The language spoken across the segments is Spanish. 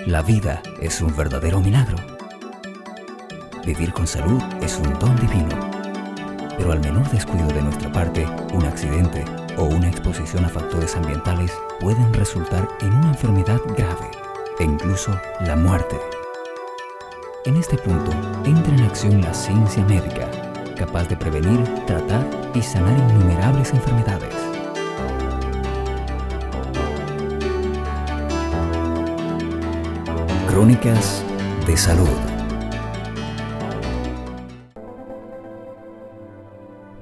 La vida es un verdadero milagro. Vivir con salud es un don divino. Pero al menor descuido de nuestra parte, un accidente o una exposición a factores ambientales pueden resultar en una enfermedad grave e incluso la muerte. En este punto entra en acción la ciencia médica, capaz de prevenir, tratar y sanar innumerables enfermedades. Crónicas de salud.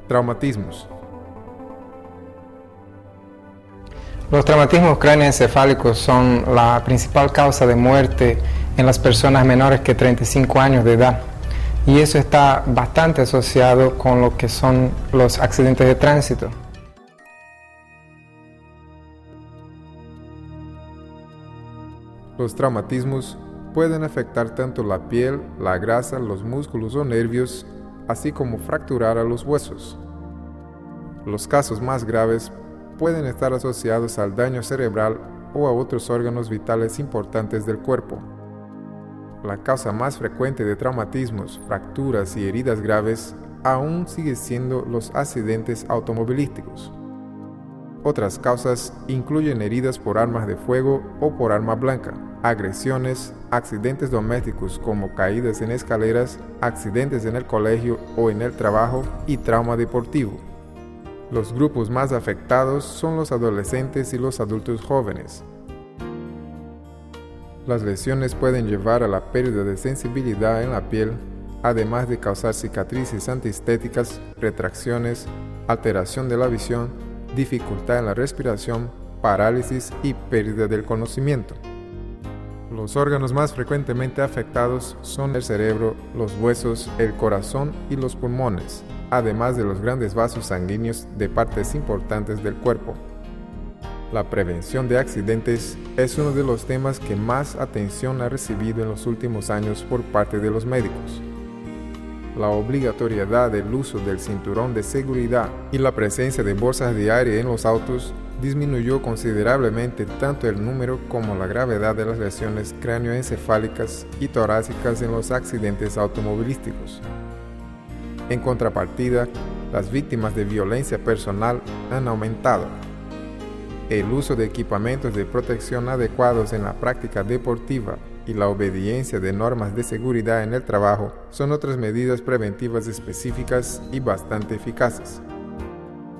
Traumatismos. Los traumatismos cráneoencefálicos son la principal causa de muerte en las personas menores que 35 años de edad, y eso está bastante asociado con lo que son los accidentes de tránsito. Los traumatismos pueden afectar tanto la piel, la grasa, los músculos o nervios, así como fracturar a los huesos. Los casos más graves pueden estar asociados al daño cerebral o a otros órganos vitales importantes del cuerpo. La causa más frecuente de traumatismos, fracturas y heridas graves aún sigue siendo los accidentes automovilísticos. Otras causas incluyen heridas por armas de fuego o por arma blanca, agresiones, accidentes domésticos como caídas en escaleras, accidentes en el colegio o en el trabajo y trauma deportivo. Los grupos más afectados son los adolescentes y los adultos jóvenes. Las lesiones pueden llevar a la pérdida de sensibilidad en la piel, además de causar cicatrices antiestéticas, retracciones, alteración de la visión, dificultad en la respiración, parálisis y pérdida del conocimiento. Los órganos más frecuentemente afectados son el cerebro, los huesos, el corazón y los pulmones, además de los grandes vasos sanguíneos de partes importantes del cuerpo. La prevención de accidentes es uno de los temas que más atención ha recibido en los últimos años por parte de los médicos. La obligatoriedad del uso del cinturón de seguridad y la presencia de bolsas de aire en los autos disminuyó considerablemente tanto el número como la gravedad de las lesiones cráneoencefálicas y torácicas en los accidentes automovilísticos. En contrapartida, las víctimas de violencia personal han aumentado. El uso de equipamientos de protección adecuados en la práctica deportiva y la obediencia de normas de seguridad en el trabajo son otras medidas preventivas específicas y bastante eficaces.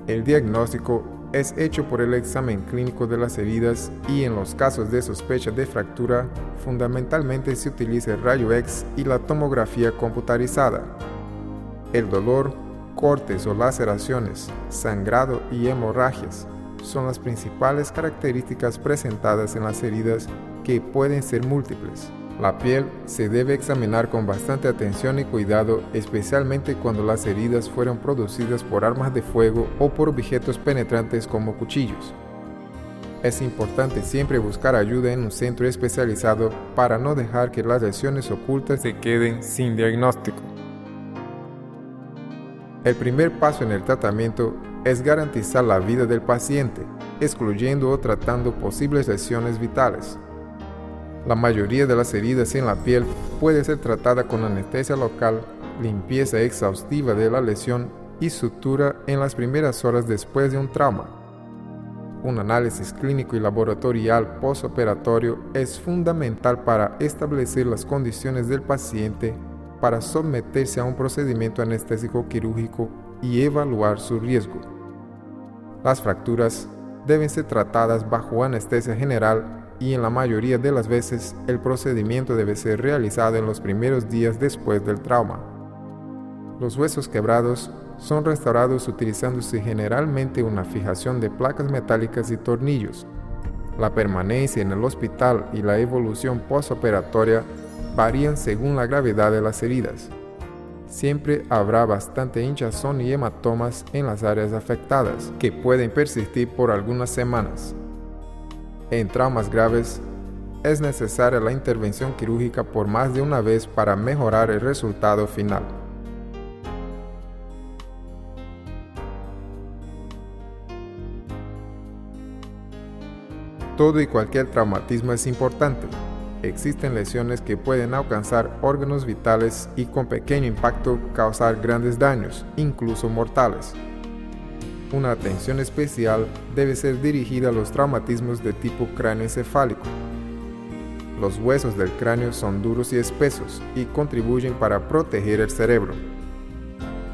El diagnóstico es hecho por el examen clínico de las heridas y en los casos de sospecha de fractura, fundamentalmente se utiliza el rayo X y la tomografía computarizada. El dolor, cortes o laceraciones, sangrado y hemorragias son las principales características presentadas en las heridas, que pueden ser múltiples. La piel se debe examinar con bastante atención y cuidado, especialmente cuando las heridas fueron producidas por armas de fuego o por objetos penetrantes como cuchillos. Es importante siempre buscar ayuda en un centro especializado para no dejar que las lesiones ocultas se queden sin diagnóstico. El primer paso en el tratamiento es garantizar la vida del paciente, excluyendo o tratando posibles lesiones vitales. La mayoría de las heridas en la piel puede ser tratada con anestesia local, limpieza exhaustiva de la lesión y sutura en las primeras horas después de un trauma. Un análisis clínico y laboratorial postoperatorio es fundamental para establecer las condiciones del paciente para someterse a un procedimiento anestésico quirúrgico y evaluar su riesgo. Las fracturas deben ser tratadas bajo anestesia general y en la mayoría de las veces el procedimiento debe ser realizado en los primeros días después del trauma. Los huesos quebrados son restaurados utilizándose generalmente una fijación de placas metálicas y tornillos. La permanencia en el hospital y la evolución postoperatoria varían según la gravedad de las heridas. Siempre habrá bastante hinchazón y hematomas en las áreas afectadas, que pueden persistir por algunas semanas. En traumas graves, es necesaria la intervención quirúrgica por más de una vez para mejorar el resultado final. Todo y cualquier traumatismo es importante. existen lesiones que pueden alcanzar órganos vitales y con pequeño impacto causar grandes daños, incluso mortales. Una atención especial debe ser dirigida a los traumatismos de tipo cráneoencefálico. Los huesos del cráneo son duros y espesos y contribuyen para proteger el cerebro.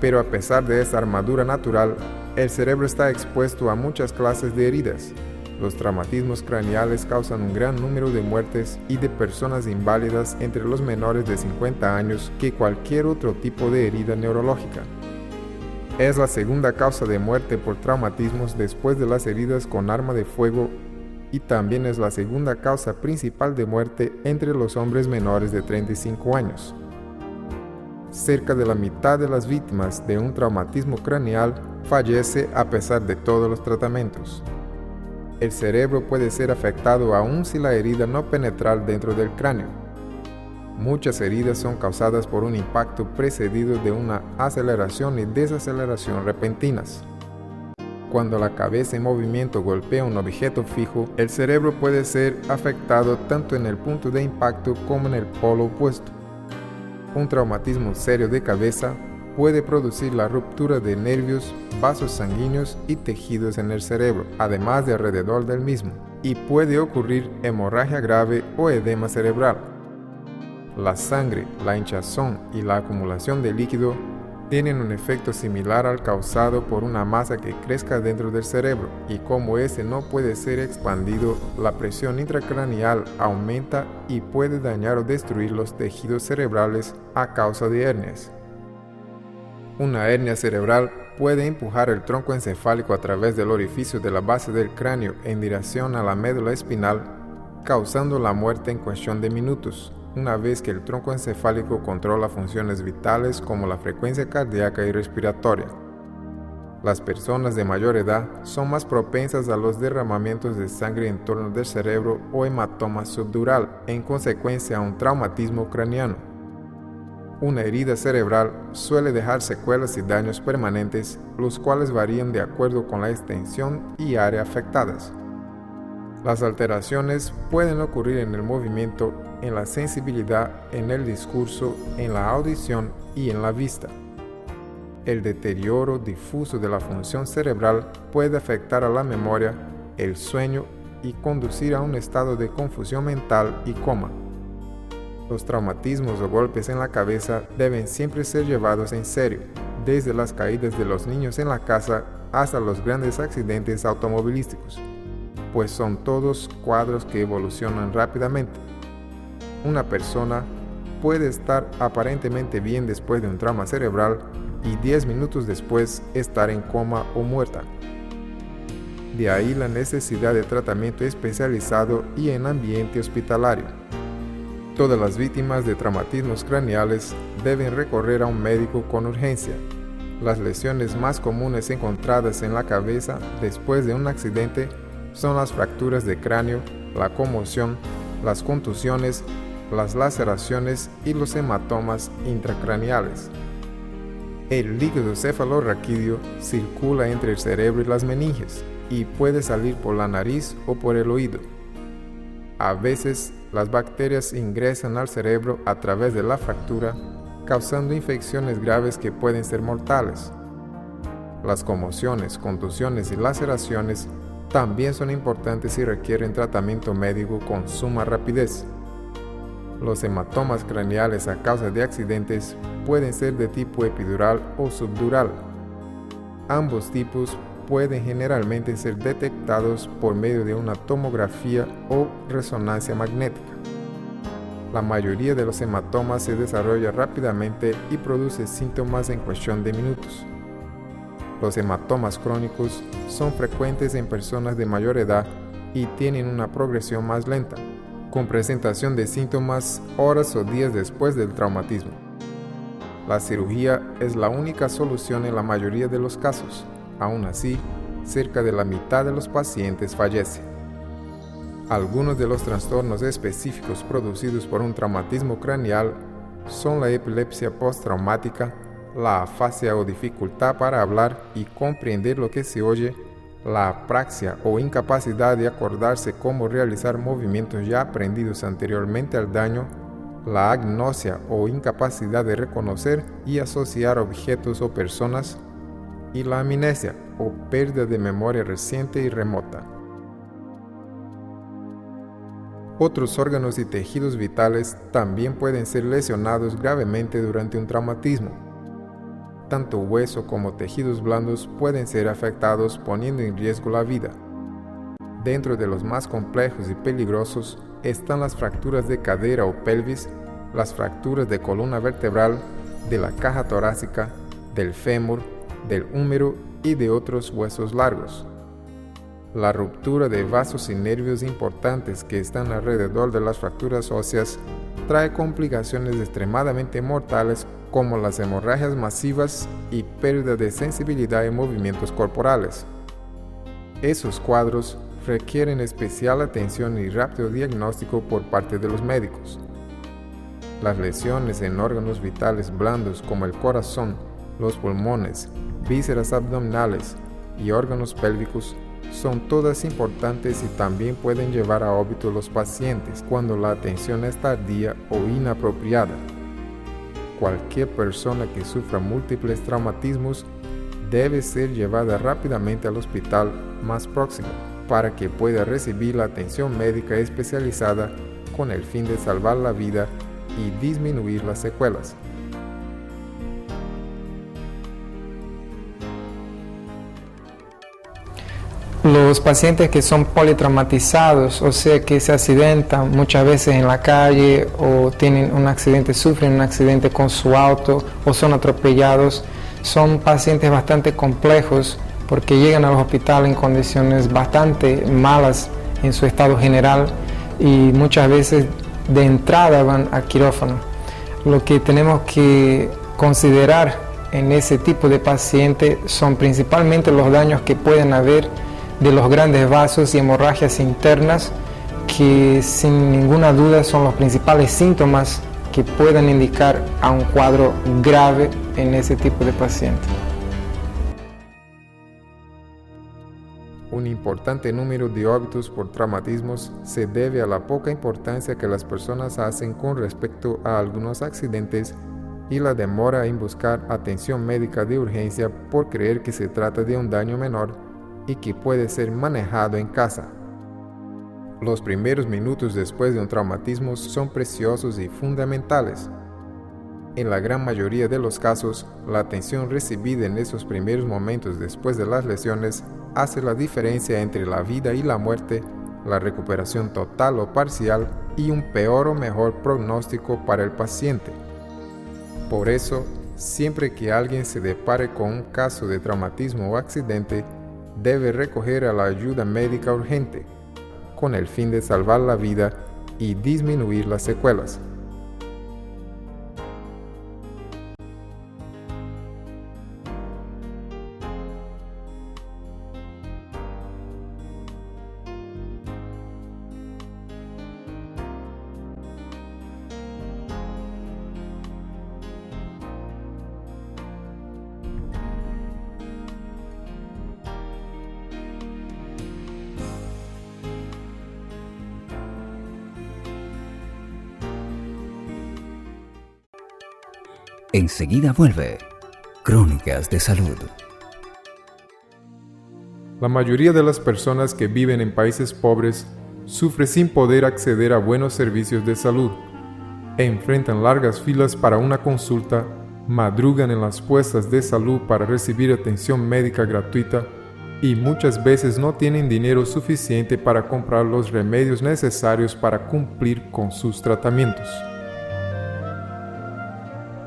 Pero a pesar de esta armadura natural, el cerebro está expuesto a muchas clases de heridas. Los traumatismos craneales causan un gran número de muertes y de personas inválidas entre los menores de 50 años que cualquier otro tipo de herida neurológica. Es la segunda causa de muerte por traumatismos después de las heridas con arma de fuego y también es la segunda causa principal de muerte entre los hombres menores de 35 años. Cerca de la mitad de las víctimas de un traumatismo craneal fallece a pesar de todos los tratamientos. El cerebro puede ser afectado aun si la herida no penetra dentro del cráneo. Muchas heridas son causadas por un impacto precedido de una aceleración y desaceleración repentinas. Cuando la cabeza en movimiento golpea un objeto fijo, el cerebro puede ser afectado tanto en el punto de impacto como en el polo opuesto. Un traumatismo serio de cabeza puede producir la ruptura de nervios, vasos sanguíneos y tejidos en el cerebro, además de alrededor del mismo, y puede ocurrir hemorragia grave o edema cerebral. La sangre, la hinchazón y la acumulación de líquido tienen un efecto similar al causado por una masa que crezca dentro del cerebro, y como ese no puede ser expandido, la presión intracraneal aumenta y puede dañar o destruir los tejidos cerebrales a causa de hernias. Una hernia cerebral puede empujar el tronco encefálico a través del orificio de la base del cráneo en dirección a la médula espinal, causando la muerte en cuestión de minutos, una vez que el tronco encefálico controla funciones vitales como la frecuencia cardíaca y respiratoria. Las personas de mayor edad son más propensas a los derramamientos de sangre en torno del cerebro o hematoma subdural en consecuencia a un traumatismo craneano. Una herida cerebral suele dejar secuelas y daños permanentes, los cuales varían de acuerdo con la extensión y área afectadas. Las alteraciones pueden ocurrir en el movimiento, en la sensibilidad, en el discurso, en la audición y en la vista. El deterioro difuso de la función cerebral puede afectar a la memoria, el sueño y conducir a un estado de confusión mental y coma. Los traumatismos o golpes en la cabeza deben siempre ser llevados en serio, desde las caídas de los niños en la casa hasta los grandes accidentes automovilísticos, pues son todos cuadros que evolucionan rápidamente. Una persona puede estar aparentemente bien después de un trauma cerebral y 10 minutos después estar en coma o muerta. De ahí la necesidad de tratamiento especializado y en ambiente hospitalario. Todas las víctimas de traumatismos craneales deben recorrer a un médico con urgencia. Las lesiones más comunes encontradas en la cabeza después de un accidente son las fracturas de cráneo, la conmoción, las contusiones, las laceraciones y los hematomas intracraneales. El líquido cefalorraquídeo circula entre el cerebro y las meninges y puede salir por la nariz o por el oído. A veces, las bacterias ingresan al cerebro a través de la fractura, causando infecciones graves que pueden ser mortales. Las conmociones, contusiones y laceraciones también son importantes y requieren tratamiento médico con suma rapidez. Los hematomas craneales a causa de accidentes pueden ser de tipo epidural o subdural. Ambos tipos pueden generalmente ser detectados por medio de una tomografía o resonancia magnética. La mayoría de los hematomas se desarrolla rápidamente y produce síntomas en cuestión de minutos. Los hematomas crónicos son frecuentes en personas de mayor edad y tienen una progresión más lenta, con presentación de síntomas horas o días después del traumatismo. La cirugía es la única solución en la mayoría de los casos. Aún así, cerca de la mitad de los pacientes fallecen. Algunos de los trastornos específicos producidos por un traumatismo craneal son la epilepsia postraumática, la afasia o dificultad para hablar y comprender lo que se oye, la apraxia o incapacidad de acordarse cómo realizar movimientos ya aprendidos anteriormente al daño, la agnosia o incapacidad de reconocer y asociar objetos o personas, y la amnesia o pérdida de memoria reciente y remota. Otros órganos y tejidos vitales también pueden ser lesionados gravemente durante un traumatismo. Tanto hueso como tejidos blandos pueden ser afectados poniendo en riesgo la vida. Dentro de los más complejos y peligrosos están las fracturas de cadera o pelvis, las fracturas de columna vertebral, de la caja torácica, del fémur, del húmero y de otros huesos largos. La ruptura de vasos y nervios importantes que están alrededor de las fracturas óseas trae complicaciones extremadamente mortales como las hemorragias masivas y pérdida de sensibilidad en movimientos corporales. Esos cuadros requieren especial atención y rápido diagnóstico por parte de los médicos. Las lesiones en órganos vitales blandos como el corazón, los pulmones, vísceras abdominales y órganos pélvicos son todas importantes y también pueden llevar a óbito los pacientes cuando la atención es tardía o inapropiada. Cualquier persona que sufra múltiples traumatismos debe ser llevada rápidamente al hospital más próximo para que pueda recibir la atención médica especializada con el fin de salvar la vida y disminuir las secuelas. Los pacientes que son politraumatizados, o sea que se accidentan muchas veces en la calle o tienen un accidente, sufren un accidente con su auto o son atropellados, son pacientes bastante complejos porque llegan al hospital en condiciones bastante malas en su estado general y muchas veces de entrada van al quirófano. Lo que tenemos que considerar en ese tipo de paciente son principalmente los daños que pueden haber de los grandes vasos y hemorragias internas, que sin ninguna duda son los principales síntomas que puedan indicar a un cuadro grave en ese tipo de paciente. Un importante número de óbitos por traumatismos se debe a la poca importancia que las personas hacen con respecto a algunos accidentes y la demora en buscar atención médica de urgencia por creer que se trata de un daño menor y que puede ser manejado en casa. Los primeros minutos después de un traumatismo son preciosos y fundamentales. En la gran mayoría de los casos, la atención recibida en esos primeros momentos después de las lesiones hace la diferencia entre la vida y la muerte, la recuperación total o parcial y un peor o mejor pronóstico para el paciente. Por eso, siempre que alguien se depare con un caso de traumatismo o accidente, debe recoger a la ayuda médica urgente, con el fin de salvar la vida y disminuir las secuelas. Enseguida vuelve Crónicas de Salud. La mayoría de las personas que viven en países pobres sufre sin poder acceder a buenos servicios de salud. Enfrentan largas filas para una consulta, madrugan en las puestas de salud para recibir atención médica gratuita y muchas veces no tienen dinero suficiente para comprar los remedios necesarios para cumplir con sus tratamientos.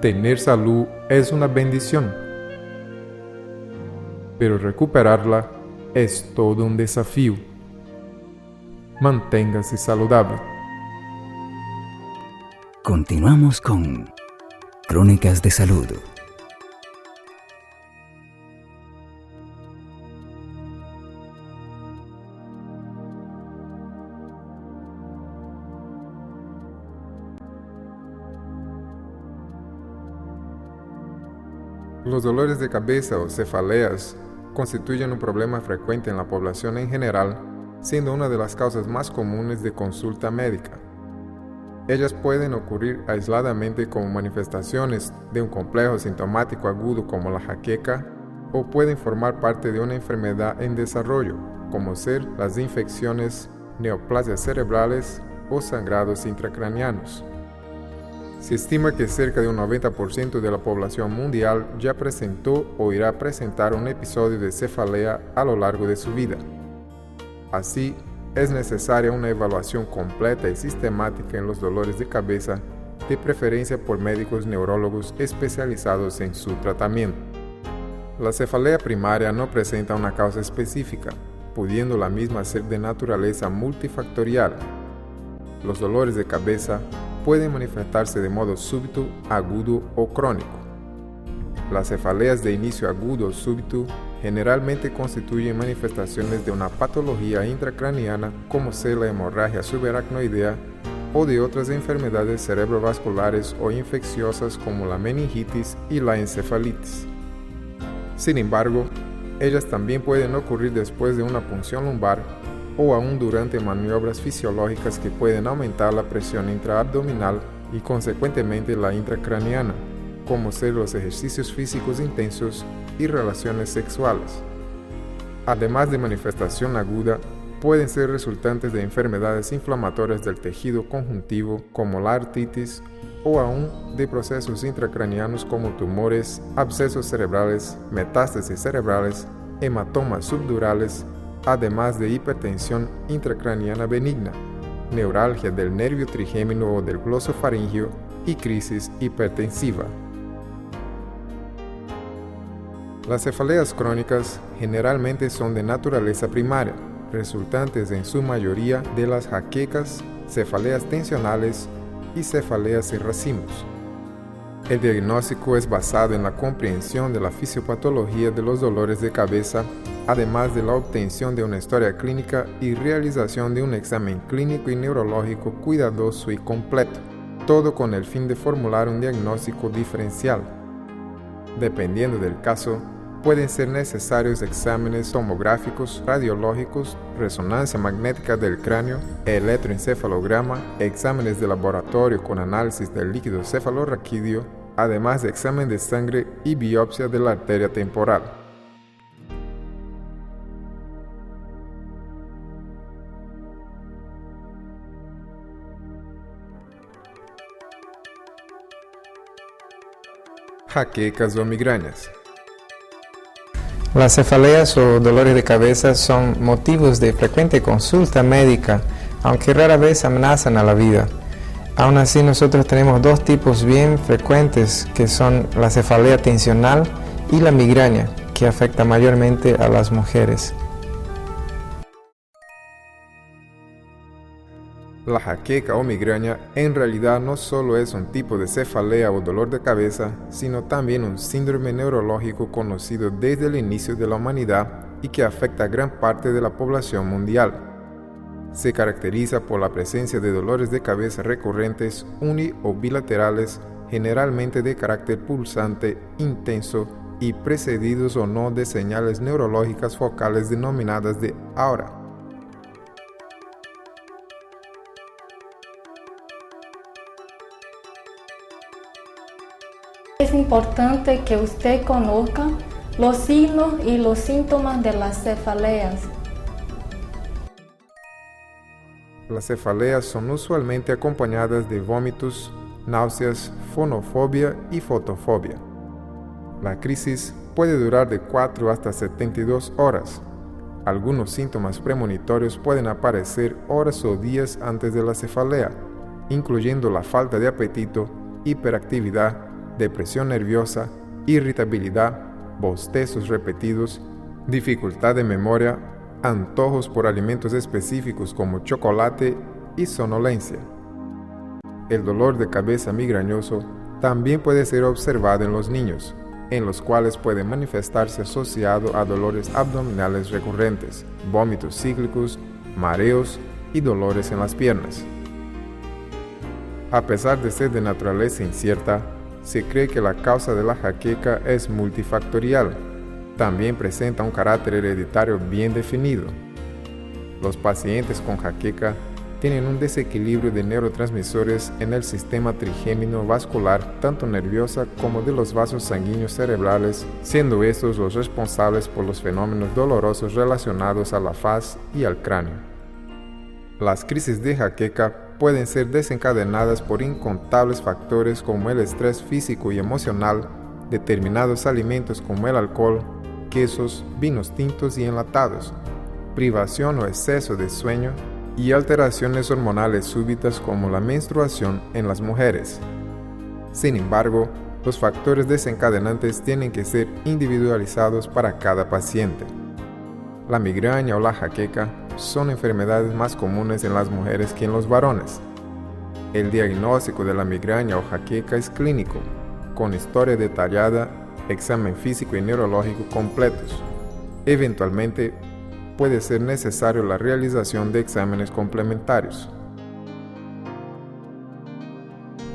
Tener salud es una bendición, pero recuperarla es todo un desafío. Manténgase saludable. Continuamos con Crónicas de Salud. Los dolores de cabeza o cefaleas constituyen un problema frecuente en la población en general, siendo una de las causas más comunes de consulta médica. Ellas pueden ocurrir aisladamente como manifestaciones de un complejo sintomático agudo como la jaqueca, o pueden formar parte de una enfermedad en desarrollo, como ser las infecciones, neoplasias cerebrales o sangrados intracraneanos. Se estima que cerca de un 90% de la población mundial ya presentó o irá a presentar un episodio de cefalea a lo largo de su vida. Así, es necesaria una evaluación completa y sistemática en los dolores de cabeza, de preferencia por médicos neurólogos especializados en su tratamiento. La cefalea primaria no presenta una causa específica, pudiendo la misma ser de naturaleza multifactorial. Los dolores de cabeza pueden manifestarse de modo súbito, agudo o crónico. Las cefaleas de inicio agudo o súbito generalmente constituyen manifestaciones de una patología intracraneana como ser la hemorragia subaracnoidea o de otras enfermedades cerebrovasculares o infecciosas como la meningitis y la encefalitis. Sin embargo, ellas también pueden ocurrir después de una punción lumbar o aún durante maniobras fisiológicas que pueden aumentar la presión intraabdominal y consecuentemente la intracraneana, como ser los ejercicios físicos intensos y relaciones sexuales. Además de manifestación aguda, pueden ser resultantes de enfermedades inflamatorias del tejido conjuntivo como la artritis o aún de procesos intracraneanos como tumores, abscesos cerebrales, metástasis cerebrales, hematomas subdurales, además de hipertensión intracraneana benigna, neuralgia del nervio trigémino o del glosofaringeo y crisis hipertensiva. Las cefaleas crónicas generalmente son de naturaleza primaria, resultantes en su mayoría de las jaquecas, cefaleas tensionales y cefaleas y racimos. El diagnóstico es basado en la comprensión de la fisiopatología de los dolores de cabeza, además de la obtención de una historia clínica y realización de un examen clínico y neurológico cuidadoso y completo, todo con el fin de formular un diagnóstico diferencial. Dependiendo del caso, pueden ser necesarios exámenes tomográficos, radiológicos, resonancia magnética del cráneo, electroencefalograma, exámenes de laboratorio con análisis del líquido cefalorraquídeo, además de examen de sangre y biopsia de la arteria temporal. Jaquecas o migrañas. Las cefaleas o dolores de cabeza son motivos de frecuente consulta médica, aunque rara vez amenazan a la vida. Aún así, nosotros tenemos dos tipos bien frecuentes, que son la cefalea tensional y la migraña, que afecta mayormente a las mujeres. La jaqueca o migraña en realidad no solo es un tipo de cefalea o dolor de cabeza, sino también un síndrome neurológico conocido desde el inicio de la humanidad y que afecta a gran parte de la población mundial. Se caracteriza por la presencia de dolores de cabeza recurrentes uni o bilaterales, generalmente de carácter pulsante, intenso y precedidos o no de señales neurológicas focales denominadas de aura. Es importante que usted conozca los signos y los síntomas de las cefaleas. Las cefaleas son usualmente acompañadas de vómitos, náuseas, fonofobia y fotofobia. La crisis puede durar de 4 hasta 72 horas. Algunos síntomas premonitorios pueden aparecer horas o días antes de la cefalea, incluyendo la falta de apetito, hiperactividad, depresión nerviosa, irritabilidad, bostezos repetidos, dificultad de memoria, antojos por alimentos específicos como chocolate y sonolencia. El dolor de cabeza migrañoso también puede ser observado en los niños, en los cuales puede manifestarse asociado a dolores abdominales recurrentes, vómitos cíclicos, mareos y dolores en las piernas. A pesar de ser de naturaleza incierta, se cree que la causa de la jaqueca es multifactorial. También presenta un carácter hereditario bien definido. Los pacientes con jaqueca tienen un desequilibrio de neurotransmisores en el sistema trigémino vascular, tanto nerviosa como de los vasos sanguíneos cerebrales, siendo estos los responsables por los fenómenos dolorosos relacionados a la faz y al cráneo. Las crisis de jaqueca pueden ser desencadenadas por incontables factores como el estrés físico y emocional, determinados alimentos como el alcohol, quesos, vinos tintos y enlatados, privación o exceso de sueño, y alteraciones hormonales súbitas como la menstruación en las mujeres. Sin embargo, los factores desencadenantes tienen que ser individualizados para cada paciente. La migraña o la jaqueca son enfermedades más comunes en las mujeres que en los varones. El diagnóstico de la migraña o jaqueca es clínico, con historia detallada, examen físico y neurológico completos. Eventualmente, puede ser necesario la realización de exámenes complementarios.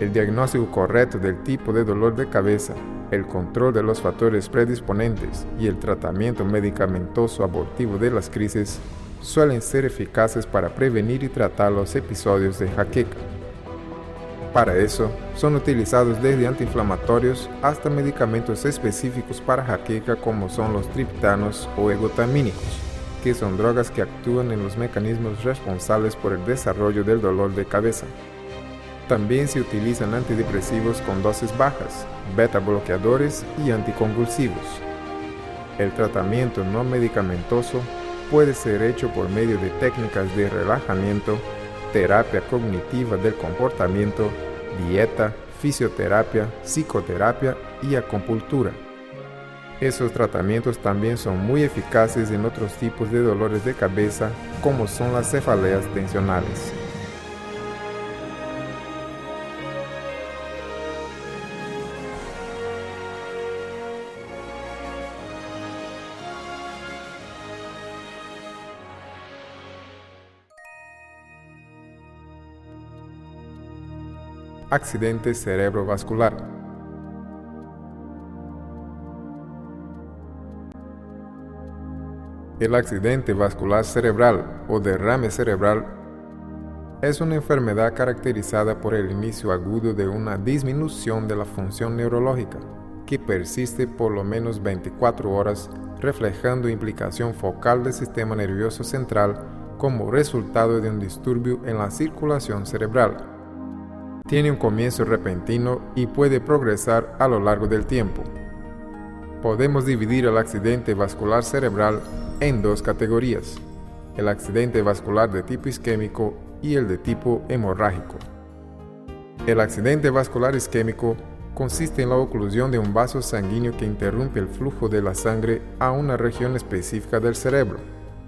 El diagnóstico correcto del tipo de dolor de cabeza, el control de los factores predisponentes y el tratamiento medicamentoso abortivo de las crisis suelen ser eficaces para prevenir y tratar los episodios de jaqueca. Para eso, son utilizados desde antiinflamatorios hasta medicamentos específicos para jaqueca como son los triptanos o ergotamínicos, que son drogas que actúan en los mecanismos responsables por el desarrollo del dolor de cabeza. También se utilizan antidepresivos con dosis bajas, beta bloqueadores y anticonvulsivos. El tratamiento no medicamentoso puede ser hecho por medio de técnicas de relajamiento, terapia cognitiva del comportamiento, dieta, fisioterapia, psicoterapia y acupuntura. Esos tratamientos también son muy eficaces en otros tipos de dolores de cabeza, como son las cefaleas tensionales. Accidente cerebrovascular. El accidente vascular cerebral o derrame cerebral es una enfermedad caracterizada por el inicio agudo de una disminución de la función neurológica, que persiste por lo menos 24 horas, reflejando implicación focal del sistema nervioso central como resultado de un disturbio en la circulación cerebral. Tiene un comienzo repentino y puede progresar a lo largo del tiempo. Podemos dividir el accidente vascular cerebral en dos categorías: el accidente vascular de tipo isquémico y el de tipo hemorrágico. El accidente vascular isquémico consiste en la oclusión de un vaso sanguíneo que interrumpe el flujo de la sangre a una región específica del cerebro,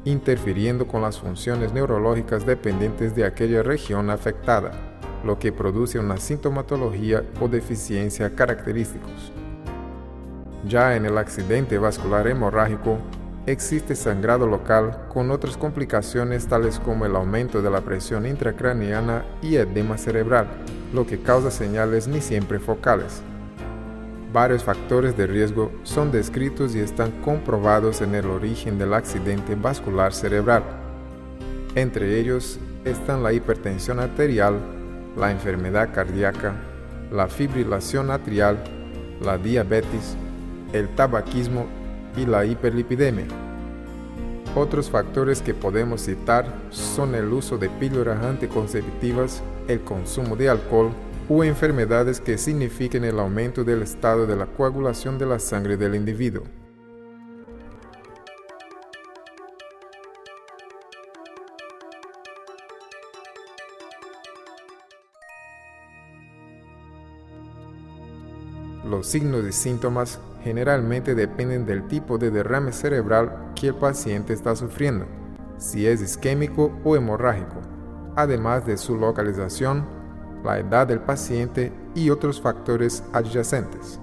interfiriendo con las funciones neurológicas dependientes de aquella región afectada, lo que produce una sintomatología o deficiencia característicos. Ya en el accidente vascular hemorrágico, existe sangrado local con otras complicaciones tales como el aumento de la presión intracraniana y edema cerebral, lo que causa señales ni siempre focales. Varios factores de riesgo son descritos y están comprobados en el origen del accidente vascular cerebral. Entre ellos están la hipertensión arterial, la enfermedad cardíaca, la fibrilación atrial, la diabetes, el tabaquismo y la hiperlipidemia. Otros factores que podemos citar son el uso de píldoras anticonceptivas, el consumo de alcohol o enfermedades que signifiquen el aumento del estado de la coagulación de la sangre del individuo. Los signos y síntomas generalmente dependen del tipo de derrame cerebral que el paciente está sufriendo, si es isquémico o hemorrágico, además de su localización, la edad del paciente y otros factores adyacentes.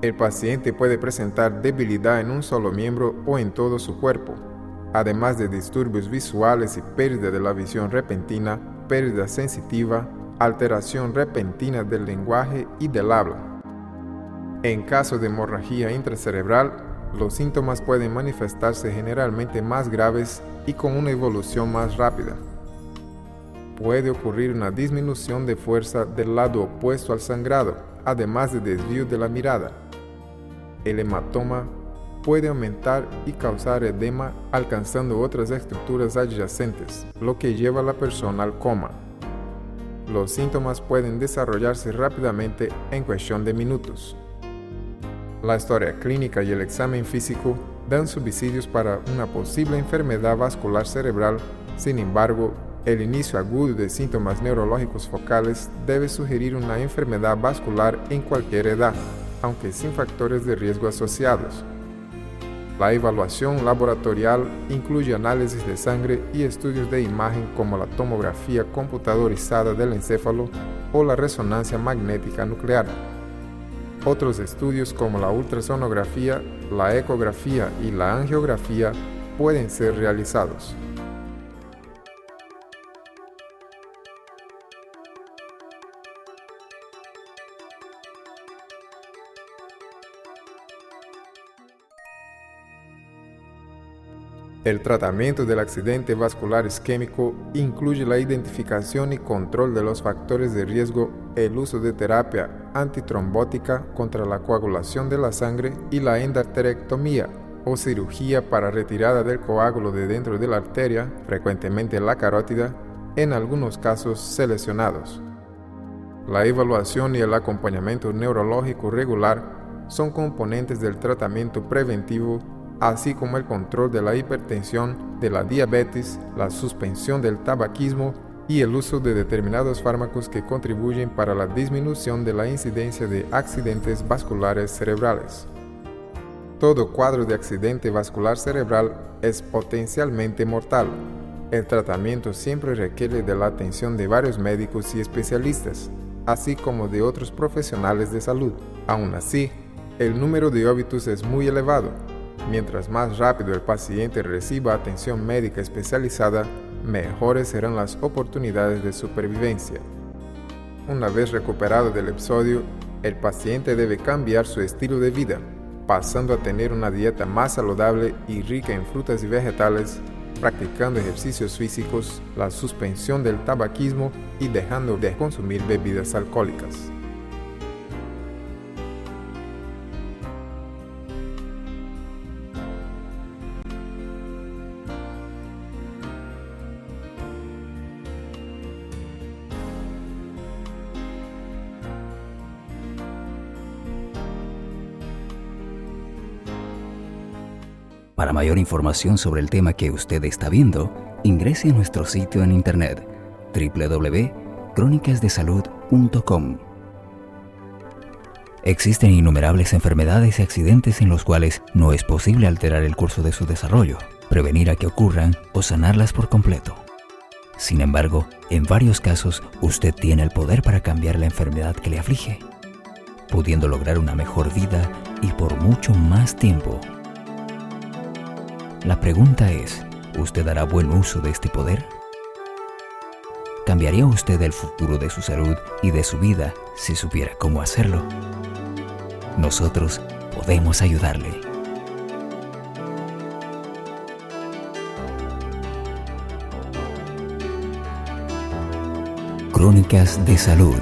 El paciente puede presentar debilidad en un solo miembro o en todo su cuerpo, además de disturbios visuales y pérdida de la visión repentina, pérdida sensitiva, alteración repentina del lenguaje y del habla. En caso de hemorragia intracerebral, los síntomas pueden manifestarse generalmente más graves y con una evolución más rápida. Puede ocurrir una disminución de fuerza del lado opuesto al sangrado, además de desvío de la mirada. El hematoma puede aumentar y causar edema alcanzando otras estructuras adyacentes, lo que lleva a la persona al coma. Los síntomas pueden desarrollarse rápidamente en cuestión de minutos. La historia clínica y el examen físico dan subsidios para una posible enfermedad vascular cerebral. Sin embargo, el inicio agudo de síntomas neurológicos focales debe sugerir una enfermedad vascular en cualquier edad, aunque sin factores de riesgo asociados. La evaluación laboratorial incluye análisis de sangre y estudios de imagen como la tomografía computadorizada del encéfalo o la resonancia magnética nuclear. Otros estudios como la ultrasonografía, la ecografía y la angiografía pueden ser realizados. El tratamiento del accidente vascular isquémico incluye la identificación y control de los factores de riesgo, el uso de terapia antitrombótica contra la coagulación de la sangre y la endarterectomía o cirugía para retirada del coágulo de dentro de la arteria, frecuentemente la carótida, en algunos casos seleccionados. La evaluación y el acompañamiento neurológico regular son componentes del tratamiento preventivo, así como el control de la hipertensión, de la diabetes, la suspensión del tabaquismo y el uso de determinados fármacos que contribuyen para la disminución de la incidencia de accidentes vasculares cerebrales. Todo cuadro de accidente vascular cerebral es potencialmente mortal. El tratamiento siempre requiere de la atención de varios médicos y especialistas, así como de otros profesionales de salud. Aún así, el número de óbitos es muy elevado. Mientras más rápido el paciente reciba atención médica especializada, mejores serán las oportunidades de supervivencia. Una vez recuperado del episodio, el paciente debe cambiar su estilo de vida, pasando a tener una dieta más saludable y rica en frutas y vegetales, practicando ejercicios físicos, la suspensión del tabaquismo y dejando de consumir bebidas alcohólicas. Para mayor información sobre el tema que usted está viendo, ingrese a nuestro sitio en internet www.cronicasdesalud.com. Existen innumerables enfermedades y accidentes en los cuales no es posible alterar el curso de su desarrollo, prevenir a que ocurran o sanarlas por completo. Sin embargo, en varios casos, usted tiene el poder para cambiar la enfermedad que le aflige, pudiendo lograr una mejor vida y por mucho más tiempo. La pregunta es, ¿usted hará buen uso de este poder? ¿Cambiaría usted el futuro de su salud y de su vida si supiera cómo hacerlo? Nosotros podemos ayudarle. Crónicas de Salud.